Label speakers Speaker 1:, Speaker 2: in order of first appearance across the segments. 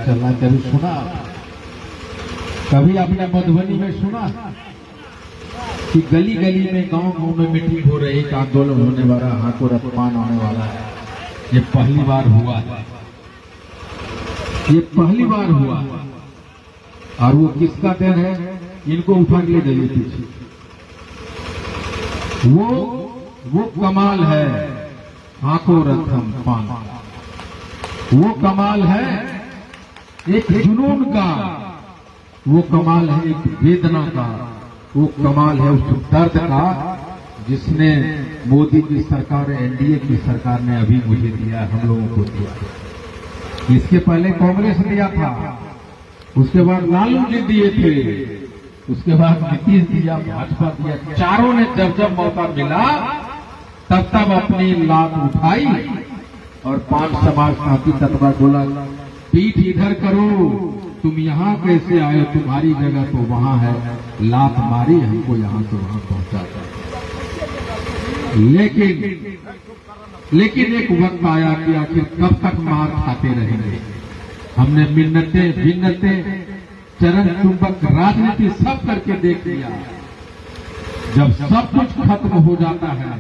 Speaker 1: चल रहा है। कभी सुना, कभी आपने मधुबनी में सुना कि गली गली में गांव गांव में मीटिंग हो रही, एक आंदोलन होने वाला, हाथों रथपान होने वाला है? ये पहली बार हुआ है, ये पहली बार हुआ। और वो किसका देन है? इनको उठा के ले जाइए पीछे। वो कमाल है आंखों रथम पान, वो कमाल है एक जुनून का, वो कमाल है एक वेदना का, वो कमाल है उस दर्द का जिसने मोदी की सरकार, एनडीए की सरकार ने अभी मुझे दिया, हम लोगों को दिया। इसके पहले कांग्रेस दिया था, उसके बाद लालू जी दिए थे, उसके बाद नीतीश दिया, भाजपा दिया। चारों ने जब जब मौका मिला तब तब अपनी लात उठाई और 5 समाज साथी तत्वा बोला, पीठ इधर करो, तुम यहाँ कैसे आए, तुम्हारी जगह तो वहां है। लात मारी, हमको यहाँ से वहां पहुंचा। लेकिन एक वक्त आया कि आखिर कब तक मार खाते रहेंगे। हमने मिन्नते चरण चुंबक राजनीति सब करके देख लिया। जब सब कुछ खत्म हो जाता है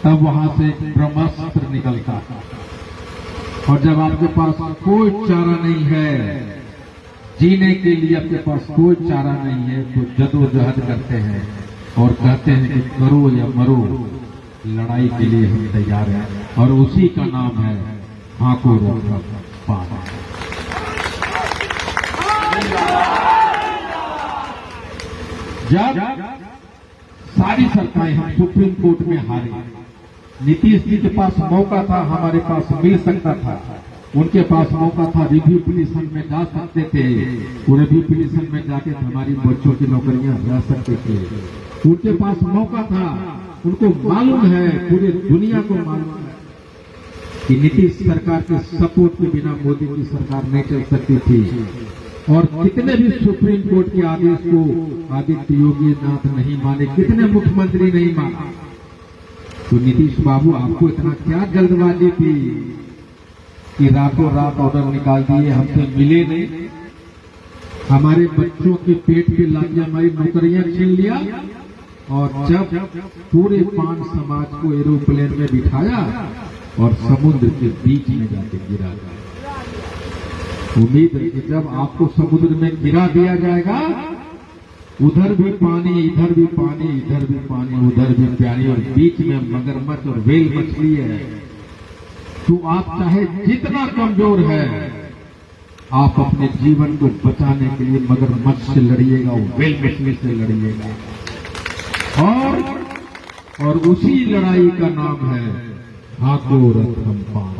Speaker 1: तब वहां से एक ब्रह्मास्त्र निकलता है। और जब आपके पास कोई चारा नहीं है, जीने के लिए आपके पास कोई चारा नहीं है, तो जदोजहद करते हैं और कहते हैं कि करो या मरो, लड़ाई के लिए हम तैयार हैं। और उसी का नाम है आंखों रथम पान। जब सारी सरकारें हम सुप्रीम कोर्ट में हारे, नीतीश जी के पास मौका था, हमारे पास मिल सकता था, उनके पास मौका था, रिव्यू पिटीशन में जा सकते थे, वो रिव्यू पिटीशन में जाके हमारी बच्चों की नौकरियां रह सकते थे, उनके पास मौका था। उनको मालूम है, पूरी दुनिया को मालूम है कि नीतीश सरकार के सपोर्ट के बिना मोदी की सरकार नहीं चल सकती थी। और कितने भी सुप्रीम कोर्ट के आदेश को आदित्य योगी नाथ नहीं माने, कितने मुख्यमंत्री नहीं माना। तो नीतीश बाबू, आपको इतना क्या जल्दबाजी थी कि रातों रात ऑर्डर निकाल दिए, हमसे मिले नहीं, हमारे बच्चों के पेट पे लाके हमारी नौकरियां छीन लिया। और जब पूरे 5 समाज को एरोप्लेन में बिठाया और समुद्र के बीच में जाके गिरा दिया। उम्मीद है कि जब आपको समुद्र में गिरा दिया जाएगा, उधर भी पानी, इधर भी पानी, इधर भी पानी, उधर भी पानी, और बीच में मगरमच्छ और व्हेल मछली है, तो आप चाहे जितना कमजोर है, आप अपने जीवन को बचाने के लिए मगरमच्छ से लड़िएगा, व्हेल मछली से लड़िएगा। और उसी लड़ाई का नाम है आंखों रथम पान।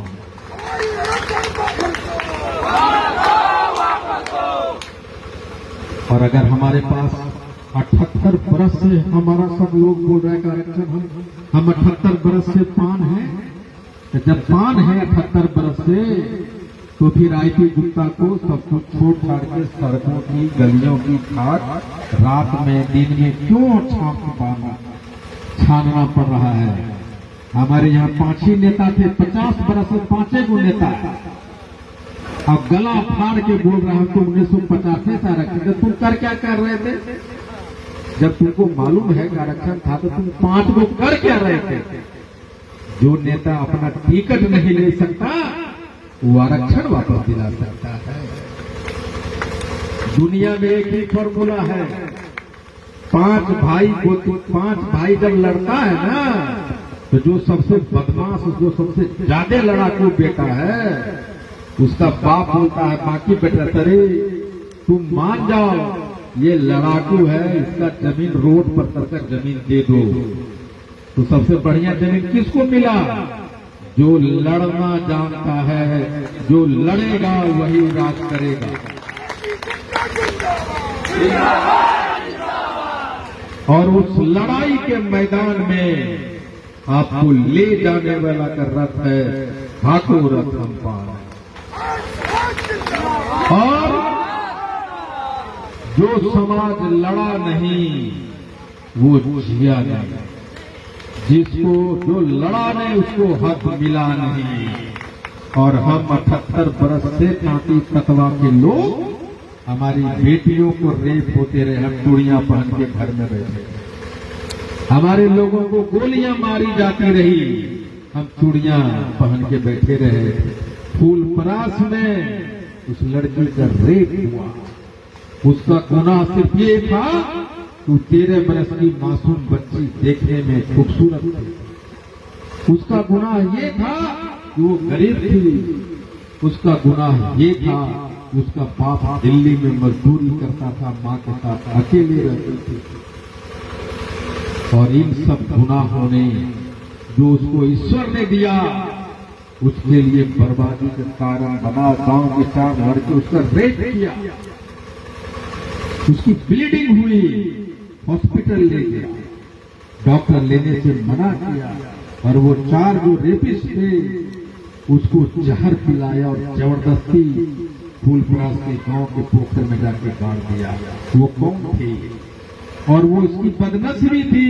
Speaker 1: और अगर हमारे पास 78 बरस से, हमारा सब लोग बोल रहे हैं आरक्षण, हम 78 बरस से पान है, तो जब पान है 78 बरस से, तो फिर आईपी गुप्ता को सब कुछ छोड़ छाड़ के सड़कों की, गलियों की खाट रात में दिन में क्यों छानना पड़ रहा है। हमारे यहाँ 5 ही नेता थे, 50 बरस से 5 गो नेता। अब गला फाड़ के बोल रहा हूं तो 1950 से आरक्षण, तुम क्या कर रहे थे? जब तुमको मालूम है कि आरक्षण था तो तुम 5 गो कर क्या रहे थे? जो नेता अपना टिकट नहीं ले सकता वो आरक्षण वापस दिला सकता है। दुनिया में एक ही फॉर्मूला है, 5 भाई जब लड़ता है ना, तो जो सबसे बदमाश, जो सबसे ज्यादा लड़ाकू बेटा है, उसका बाप बोलता है बाकी बेटा तरे तुम मान जाओ, ये लड़ाकू है, इसका जमीन रोड पर तक जमीन दे दो। तो सबसे बढ़िया जमीन किसको मिला? जो लड़ना जानता है, जो लड़ेगा वही राज करेगा। और उस लड़ाई के मैदान में आपको ले जाने वाला का रथ है आंखों रथम पान। और जो समाज लड़ा नहीं वो जिया नहीं, जिसको जो लड़ा नहीं उसको हक मिला नहीं। और हम 78 बरस से तांती ततवा के लोग हमारी बेटियों को रेप होते रहे, हम चूड़ियां पहन के घर में बैठे, हमारे लोगों को गोलियां मारी जाती रही, हम चूड़ियां पहन के बैठे रहे। फूलपरास में उस लड़की का रेप हुआ, उसका गुनाह सिर्फ ये था कि 13 बरस की मासूम बच्ची देखने में खूबसूरत थी। उसका गुनाह ये था कि वो गरीब थी। उसका गुनाह ये था कि उसका बाप दिल्ली में मजदूरी करता था, मां के साथ अकेले रहती थी। और इन सब गुनाहों ने जो उसको ईश्वर ने दिया, उसके लिए बर्बादी का कारण बना। गांव के 4 लड़के उसका रेप किया, उसकी ब्लीडिंग हुई, हॉस्पिटल ले गया, डॉक्टर लेने से मना किया, और वो 4 जो रेपिस्ट थे उसको जहर पिलाया और जबरदस्ती फूलपरास के गांव के पोखर में जाके गाड़ दिया। वो कौन थे? और वो इसकी बदनसीबी थी,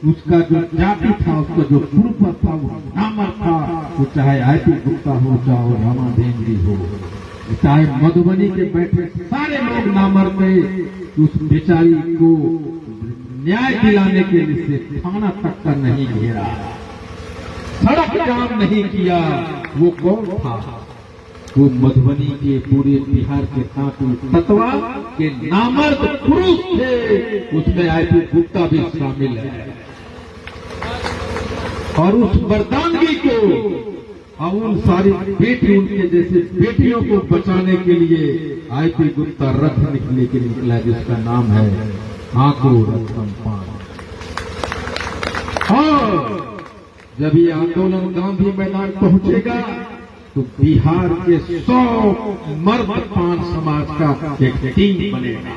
Speaker 1: उसका जो जाति था, उसका जो पूर्व था, वो नामर था। वो चाहे आईपी गुप्ता हो, चाहे रामा देंगरी हो, चाहे मधुबनी के बैठे सारे लोग नामर थे। उस बेचारी को न्याय दिलाने के लिए थाना तक का नहीं घेरा, सड़क जाम नहीं किया। वो कौन था? वो मधुबनी के पूरे बिहार के तांती ततवा के नामर्द पुरुष थे, उसमें आईपी गुप्ता भी शामिल है। और उस मर्दानगी को और उन सारी बेटी, उनके जैसे बेटियों को बचाने के लिए आईपी गुप्ता रथ निकले के निकला, जिसका नाम है हाको रतनपाल। और जब ये आंदोलन गांधी मैदान पहुंचेगा तो बिहार के 100 मर्द पान समाज का एक टीम बनेगा,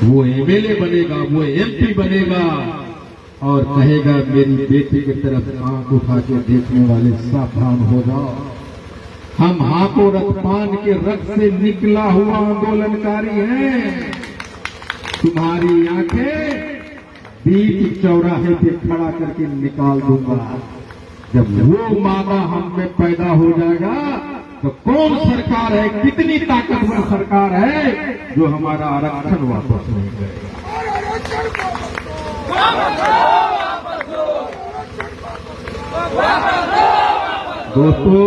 Speaker 1: वो एमएलए बनेगा, वो एमपी बनेगा, और कहेगा मेरी बेटी की तरफ आंख उठा के देखने वाले सावधान हो जाओ। हम हाको रतपान के रक्त से निकला हुआ आंदोलनकारी हैं। तुम्हारी आंखें बीच चौराहे पे खड़ा करके निकाल दूंगा। जब वो मादा हम में पैदा हो जाएगा तो कौन सरकार है, कितनी ताकतवर सरकार है जो हमारा आरक्षण वापस नहीं करेगा। दोस्तों,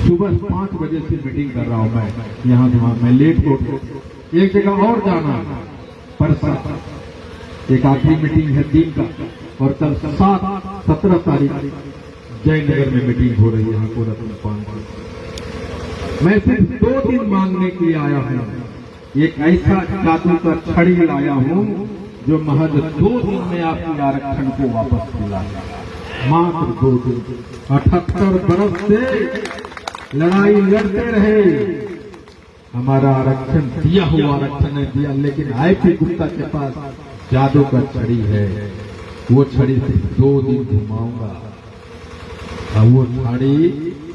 Speaker 1: सुबह 5 बजे से मीटिंग कर रहा हूं मैं यहां वहां, मैं लेट हो गया। एक जगह और जाना है, परसों एक आखिरी मीटिंग है दिन का, और कल 17 तारीख जयनगर में मीटिंग हो रही है हाको रतनपाल। मैं सिर्फ 2 दिन मांगने के लिए आया हूं। एक ऐसा जादू का छड़ी लाया हूं जो महज 2 दिन में आपके आरक्षण को वापस दिलाएगा। मात्र 2 दिन। 78 बरस से लड़ाई लड़ते रहे, हमारा आरक्षण दिया हुआ आरक्षण है दिया, लेकिन आईपी गुप्ता के पास जादू का छड़ी है। वो छड़ी सिर्फ 2 दिन घुमाऊंगा, और वो छड़ी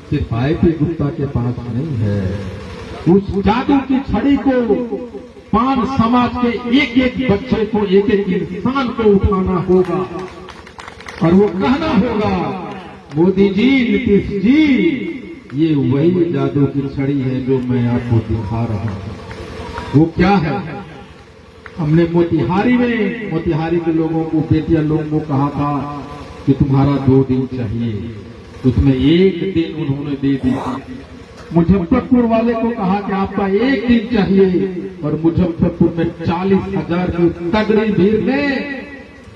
Speaker 1: सिर्फ आईपी गुप्ता के पास नहीं है। उस जादू की छड़ी को पान समाज के एक एक बच्चे को, एक एक इंसान को उठाना होगा, और वो कहना होगा मोदी जी, नीतीश जी, ये वही जादू की छड़ी है जो मैं आपको दिखा रहा हूं। वो क्या है? हमने मोतिहारी के लोगों को, बेटिया लोगों को कहा था कि तुम्हारा 2 दिन चाहिए, उसमें 1 दिन उन्होंने दे दी। मुजफ्फरपुर वाले को कहा कि आपका 1 दिन चाहिए, और मुजफ्फरपुर में 40,000 की तगड़ी भीड़ ने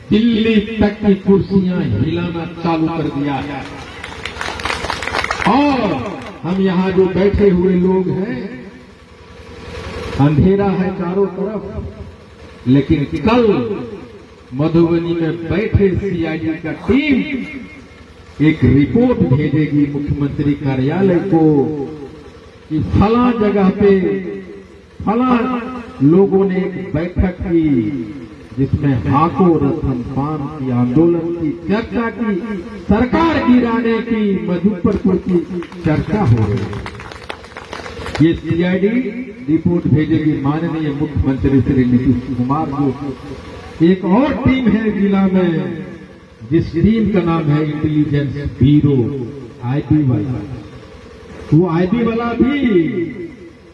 Speaker 1: दिल्ली तक की कुर्सियां हिलाना चालू कर दिया है। और हम यहां जो बैठे हुए लोग हैं, अंधेरा है चारों तरफ, लेकिन कल मधुबनी में बैठे सीआईडी का टीम एक रिपोर्ट भेजेगी मुख्यमंत्री कार्यालय को कि फला जगह पे फला लोगों ने एक बैठक की जिसमें हाको रतनपाल की आंदोलन की चर्चा की, सरकार गिराने की, मुजफ्फरपुर की चर्चा हो रही है। ये सीआईडी रिपोर्ट भेजेगी माननीय मुख्यमंत्री श्री नीतीश कुमार को। एक और टीम है जिला में जिस टीम का नाम है इंटेलिजेंस ब्यूरो आईबी वाला, वो आईबी वाला भी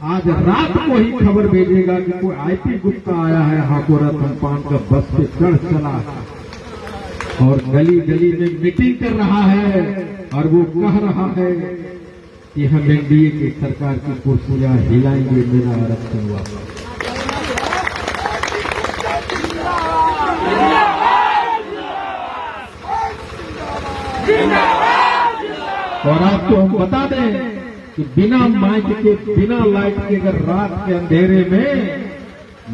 Speaker 1: आज रात को ही खबर भेजेगा कि कोई आईपी गुप्ता आया है हाकोरा तम्पान का बस पे चढ़ चला और गली गली में मीटिंग कर रहा है और वो कह रहा है कि हम एनडीए की सरकार की कुर्सियां हिलाएंगे, मेरा आरक्षण हुआ। और आपको हम बता दें कि बिना माइक के, बिना लाइट के अगर रात के अंधेरे में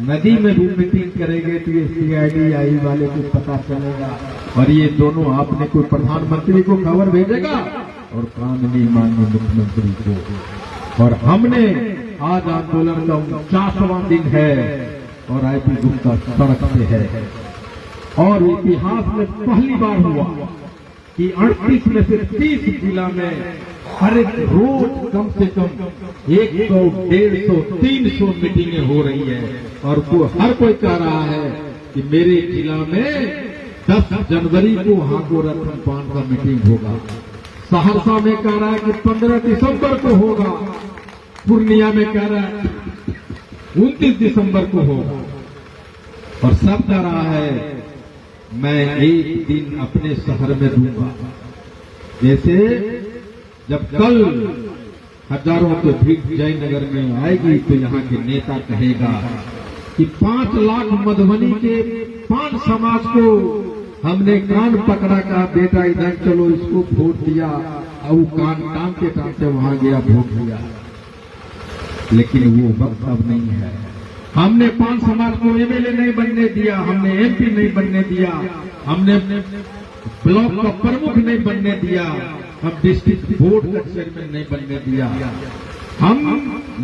Speaker 1: नदी में भी मीटिंग करेंगे तो ये CID वाले को पता चलेगा और ये दोनों आपने कोई प्रधानमंत्री को खबर भेजेगा और कानूनी माननीय मुख्यमंत्री को। और हमने आज आंदोलन का 49वां दिन है और आईपी गुप्ता सड़क पे है और इतिहास में पहली बार हुआ कि 38 में से 30 जिला में हर एक रोज कम से कम 100, 150, 300 मीटिंगें हो रही है और वो हर कोई कह रहा है कि मेरे जिला में 10 जनवरी को हाकोरा तम्पान का मीटिंग होगा। सहरसा में कह रहा है कि 15 दिसंबर को होगा, पूर्णिया में कह रहा है 29 दिसंबर को होगा और सब कह रहा है मैं एक दिन अपने शहर में दूंगा। जैसे जब कल हजारों की भीड़ जयनगर में आएगी तो यहाँ के नेता कहेगा कि 5 लाख मधुबनी के 5 समाज को हमने कान पकड़ा, का बेटा इधर चलो, इसको वोट दिया और वो कान टांगते टांगते वहां गया, वोट दिया। लेकिन वो वक्त अब नहीं है। हमने 5 समाज को एमएलए नहीं बनने दिया, हमने MP नहीं बनने दिया, हमने ब्लॉक का प्रमुख नहीं बनने दिया, हम डिस्ट्रिक्ट बोर्ड का चेयरमैन नहीं बनने दिया, हम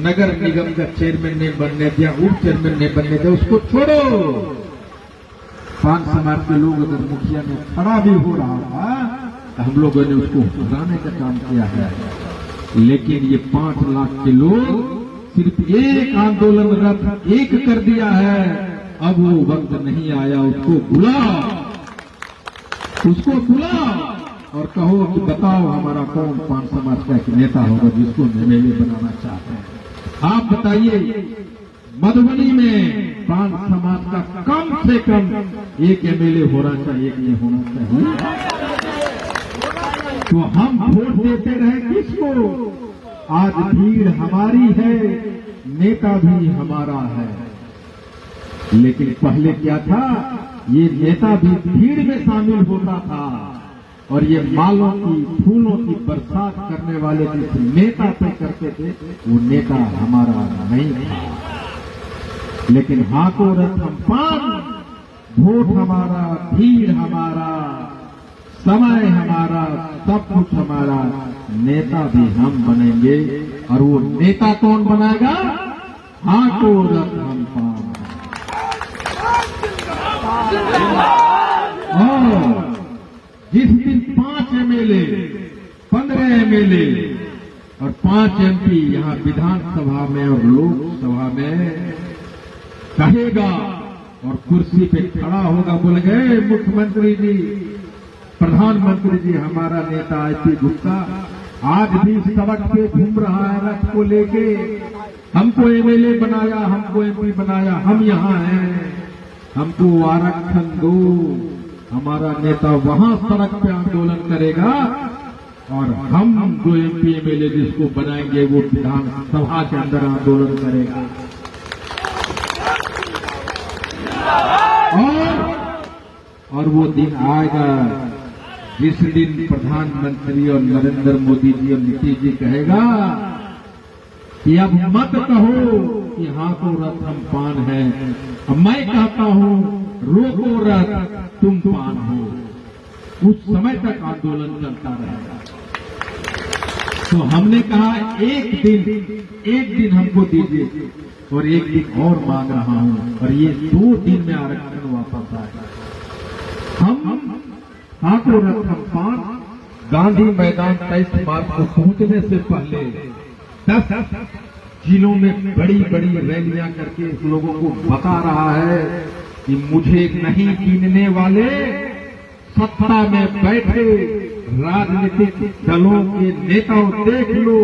Speaker 1: नगर निगम का चेयरमैन नहीं बनने दिया, उप चेयरमैन नहीं बनने दिया। उसको छोड़ो, 5 समाज के लोग अगर मुखिया में खड़ा भी हो रहा था तो हम लोगों ने उसको हटाने का काम किया है। लेकिन ये 5 लाख के लोग सिर्फ एक आंदोलनरत एक कर दिया है। अब वो वक्त नहीं आया, उसको बुला और कहो कि बताओ हमारा कौन 5 समाज का एक नेता होगा जिसको एमएलए बनाना चाहते हैं। आप बताइए, मधुबनी में 5 समाज का कम से कम एक एमएलए होना चाहिए, एक नहीं होना चाहिए। तो हम वोट देते रहे किसको? आज भीड़ हमारी है, नेता भी हमारा है। लेकिन पहले क्या था, ये नेता भी भीड़ में शामिल होता था और ये मालों की, फूलों की बरसात करने वाले जिस नेता पे करते थे वो नेता हमारा नहीं था। लेकिन हाकोरा तम्पान, वोट हमारा, भीड़ हमारा, समय हमारा, सब कुछ हमारा, नेता भी हम बनेंगे। और वो नेता कौन बनाएगा? हाकोरा तम्पान। और जिस दिन 5 एमएलए, 15 एमएलए और 5 MP यहाँ विधानसभा में और लोकसभा में कहेगा और कुर्सी पे खड़ा होगा, बोल गए मुख्यमंत्री जी, प्रधानमंत्री जी, हमारा नेता आईपी गुप्ता आज भी सड़क पे घूम रहा है रथ को लेके, हमको एमएलए बनाया, हमको MP बनाया, हम यहाँ हैं, हमको आरक्षण दो। हमारा नेता वहां सड़क पे आंदोलन करेगा और हम जो MP एमएलए जिसको बनाएंगे वो विधानसभा के अंदर आंदोलन करेगा। और वो दिन आएगा जिस दिन प्रधानमंत्री और नरेंद्र मोदी जी और नीतीश जी कहेगा कि अब मत कहो कि हाकोरा तम्पान है, अब मैं कहता हूं रोको रथ, तुम पान हो। उस समय तक आंदोलन चलता रहेगा। तो हमने कहा एक दिन हमको दीजिए और एक दिन और मांग रहा हूं और ये 2 दिन में आरक्षण वापस आएगा। हम हाकोरा तम्पान गांधी मैदान 23 मार्च को पहुंचने से पहले 10 जिलों में बड़ी बड़ी रैलियां करके इस लोगों को बता रहा है कि मुझे नहीं कीनने वाले सत्ता में बैठे राजनीतिक दलों के नेताओं देख लो